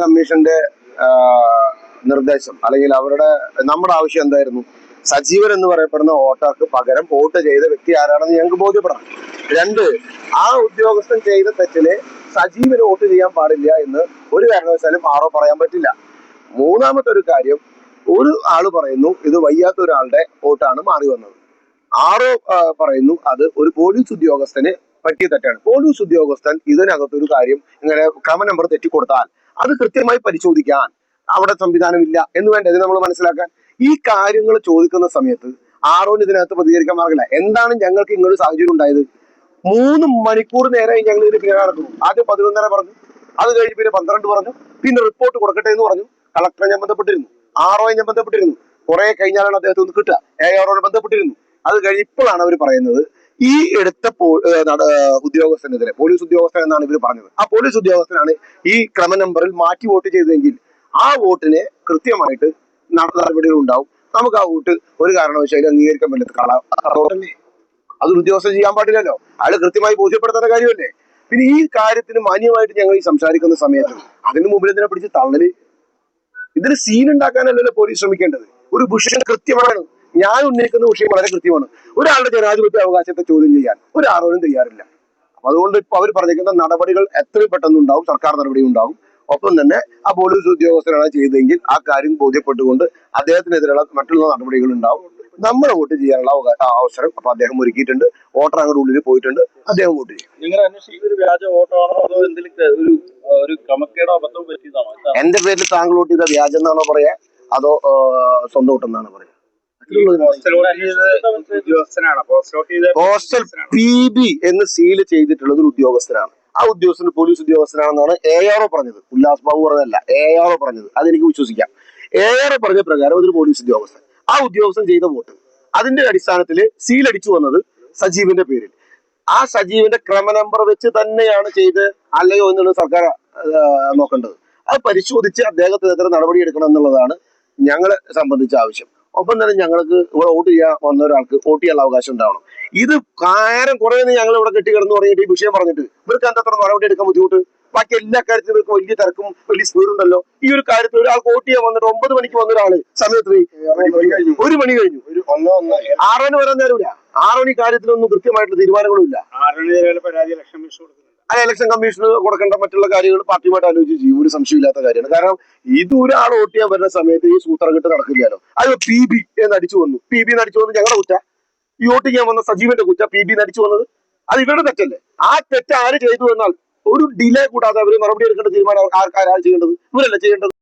കമ്മീഷന്റെ നിർദ്ദേശം അല്ലെങ്കിൽ നമ്മുടെ ആവശ്യം എന്തായിരുന്നു? സജീവൻ എന്ന് പറയപ്പെടുന്ന വോട്ടർക്ക് പകരം വോട്ട് ചെയ്ത വ്യക്തി ആരാണെന്ന് ഞങ്ങൾക്ക് ബോധ്യപ്പെടണം. രണ്ട്, ആ ഉദ്യോഗസ്ഥൻ ചെയ്ത തെറ്റിന് സജീവന് വോട്ട് ചെയ്യാൻ പാടില്ല എന്ന് ഒരു കാരണവശാലും ആറോ പറയാൻ പറ്റില്ല. മൂന്നാമത്തെ ഒരു കാര്യം, ഒരു ആള് പറയുന്നു ഇത് വയ്യാത്ത ഒരാളുടെ വോട്ടാണ് മാറി വന്നത്. ആറോ പറയുന്നു അത് ഒരു പോലീസ് ഉദ്യോഗസ്ഥന് പറ്റിയ തെറ്റാണ്. പോലീസ് ഉദ്യോഗസ്ഥൻ ഇതിനകത്തൊരു കാര്യം ഇങ്ങനെ ക്രമ നമ്പർ തെറ്റിക്കൊടുത്താൽ അത് കൃത്യമായി പരിശോധിക്കാൻ അവിടെ സംവിധാനമില്ല എന്ന് വേണ്ട ഇത് നമ്മൾ മനസ്സിലാക്കാൻ. ഈ കാര്യങ്ങൾ ചോദിക്കുന്ന സമയത്ത് ആറോന് ഇതിനകത്ത് പ്രതികരിക്കാൻ മാർഗമില്ല. എന്താണ് ഞങ്ങൾക്ക് ഇങ്ങനൊരു സാഹചര്യം ഉണ്ടായത്? 3 മണിക്കൂർ നേരമായി ഞങ്ങൾ ഇതിന് പിന്നാലെ നടക്കുന്നു. ആദ്യം 11:30 പറഞ്ഞു, അത് കഴിഞ്ഞ് പിന്നെ 12 പറഞ്ഞു, പിന്നെ റിപ്പോർട്ട് കൊടുക്കട്ടെ എന്ന് പറഞ്ഞു. കളക്ടറെ ഞാൻ ബന്ധപ്പെട്ടിരുന്നു, ആറോയെ ഞാൻ ബന്ധപ്പെട്ടിരുന്നു. കുറെ കഴിഞ്ഞാലാണ് അദ്ദേഹത്തെ ഒന്ന് കിട്ടുക. AROയോട് ബന്ധപ്പെട്ടിരുന്നു. അത് കഴിഞ്ഞ് ഇപ്പോഴാണ് അവർ പറയുന്നത് ഈ എടുത്ത ഉദ്യോഗസ്ഥനെതിരെ, പോലീസ് ഉദ്യോഗസ്ഥൻ എന്നാണ് ഇവർ പറഞ്ഞത്, ആ പോലീസ് ഉദ്യോഗസ്ഥനാണ് ഈ ക്രമ നമ്പറിൽ മാറ്റി വോട്ട് ചെയ്തതെങ്കിൽ ആ വോട്ടിന് കൃത്യമായിട്ട് നടപടികൾ ഉണ്ടാവും. നമുക്ക് ആ വോട്ട് ഒരു കാരണവശാലും അംഗീകരിക്കാൻ പറ്റില്ല. അതൊരു ഉദ്യോഗസ്ഥൻ ചെയ്യാൻ പാടില്ലല്ലോ. അയാൾ കൃത്യമായി ബോധ്യപ്പെടുത്തേണ്ട കാര്യമല്ലേ. പിന്നെ ഈ കാര്യത്തിന് മാന്യമായിട്ട് ഞങ്ങൾ ഈ സംസാരിക്കുന്ന സമയത്ത് അതിന് മുമ്പിൽ എന്തിനെ പിടിച്ച് തള്ളല്? ഇതിന് സീൻ ഉണ്ടാക്കാനല്ലല്ലോ പോലീസ് ശ്രമിക്കേണ്ടത്. ഒരു വിഷയം കൃത്യമാണ്, ഞാൻ ഉന്നയിക്കുന്ന വിഷയം വളരെ കൃത്യമാണ്. ഒരാളുടെ ജനാധിപത്യ അവകാശത്തെ ചോദ്യം ചെയ്യാൻ ഒരാളോടും തയ്യാറില്ല. അപ്പൊ അതുകൊണ്ട് ഇപ്പൊ അവർ പറഞ്ഞിരിക്കുന്ന നടപടികൾ എത്രയും പെട്ടെന്നുണ്ടാവും, സർക്കാർ നടപടി ഉണ്ടാവും. ഒപ്പം തന്നെ ആ പോലീസ് ഉദ്യോഗസ്ഥരാണ് ചെയ്തതെങ്കിൽ ആ കാര്യം ബോധ്യപ്പെട്ടുകൊണ്ട് അദ്ദേഹത്തിനെതിരെയുള്ള മറ്റുള്ള നടപടികൾ ഉണ്ടാവും. നമ്മൾ വോട്ട് ചെയ്യാനുള്ള അവസരം അപ്പൊ അദ്ദേഹം ഒരുക്കിയിട്ടുണ്ട്. വോട്ടർ അങ്ങോട്ട് ഉള്ളിൽ പോയിട്ടുണ്ട്, അദ്ദേഹം വോട്ട് ചെയ്യും. എന്റെ പേരിൽ താങ്കൾ വോട്ട് ചെയ്ത വ്യാജം എന്നാണോ പറയാ, അതോ സ്വന്തം വോട്ടെന്നാണോ പറയാ? പോസ്റ്റൽ PB എന്ന് സീൽ ചെയ്തിട്ടുള്ളത് ഒരു ഉദ്യോഗസ്ഥനാണ്. ആ ഉദ്യോഗസ്ഥന് പോലീസ് ഉദ്യോഗസ്ഥനാണെന്നാണ് ARO പറഞ്ഞത്. ഉല്ലാസ് ബാബു പറഞ്ഞതല്ല, ARO പറഞ്ഞത്. അതെനിക്ക് വിശ്വസിക്കാം. ARO പറഞ്ഞ പ്രകാരം അതൊരു പോലീസ് ഉദ്യോഗസ്ഥൻ. ആ ഉദ്യോഗസ്ഥൻ ചെയ്ത വോട്ട് അതിന്റെ അടിസ്ഥാനത്തിൽ സീൽ അടിച്ചു വന്നത് സജീവിന്റെ പേരിൽ. ആ സജീവിന്റെ ക്രമ നമ്പർ വെച്ച് തന്നെയാണ് ചെയ്ത് അല്ലയോ എന്നുള്ളത് സർക്കാർ നോക്കേണ്ടത്. അത് പരിശോധിച്ച് അദ്ദേഹത്തിനെതിരെ നടപടി എടുക്കണം എന്നുള്ളതാണ് ഞങ്ങളെ സംബന്ധിച്ച ആവശ്യം. ഒപ്പം തന്നെ ഞങ്ങൾക്ക് ഇവിടെ വോട്ട് ചെയ്യാൻ വന്ന ഒരാൾക്ക് വോട്ട് ചെയ്യാനുള്ള അവകാശം ഉണ്ടാവണം. ഇത് കുറെ ഞങ്ങൾ ഇവിടെ കെട്ടിക്കിടന്ന് തുടങ്ങിയിട്ട് ഈ വിഷയം പറഞ്ഞിട്ട് ഇവർക്ക് എന്തത്ര നടപടി എടുക്കാൻ ബുദ്ധിമുട്ട്? ബാക്കി എല്ലാ കാര്യത്തിലും ഇവർക്ക് വലിയ തിരക്കും വലിയ സ്പീഡുണ്ടല്ലോ. ഈ ഒരു കാര്യത്തിൽ ഒരാൾക്ക് വോട്ട് ചെയ്യാൻ വന്നിട്ട് 9 മണിക്ക് വന്ന ഒരാള് സമയത്ത് 1 മണി കഴിഞ്ഞു, 6 വരാൻ നേരമില്ല. 6 കാര്യത്തിലൊന്നും കൃത്യമായിട്ടുള്ള തീരുമാനങ്ങളും ഇല്ല. ആ ഇലക്ഷൻ കമ്മീഷന് കൊടുക്കേണ്ട മറ്റുള്ള കാര്യങ്ങൾ പാർട്ടിയുമായിട്ട് ആലോചിച്ച് ചെയ്യും. ഒരു സംശയമില്ലാത്ത കാര്യമാണ്. കാരണം ഇത് ഒരാൾ വോട്ട് ചെയ്യാൻ വരുന്ന സമയത്ത് ഈ സൂത്രകെട്ട് നടക്കില്ലല്ലോ. അത് PB എന്ന് അടിച്ചു വന്നു, PB അടിച്ചു വന്നത് ഞങ്ങളുടെ കുറ്റ? ഈ വോട്ട് ചെയ്യാൻ വന്ന സജീവന്റെ കുറ്റ PB അടിച്ചു വന്നത്? അത് ഇവരുടെ തെറ്റല്ലേ? ആ തെറ്റ് ആര് ചെയ്തു എന്നാൽ ഒരു ഡിലേ കൂടാതെ അവർ നടപടി എടുക്കേണ്ട തീരുമാനം ആരാണ് ചെയ്യേണ്ടത്? ഇവരല്ലേ ചെയ്യേണ്ടത്?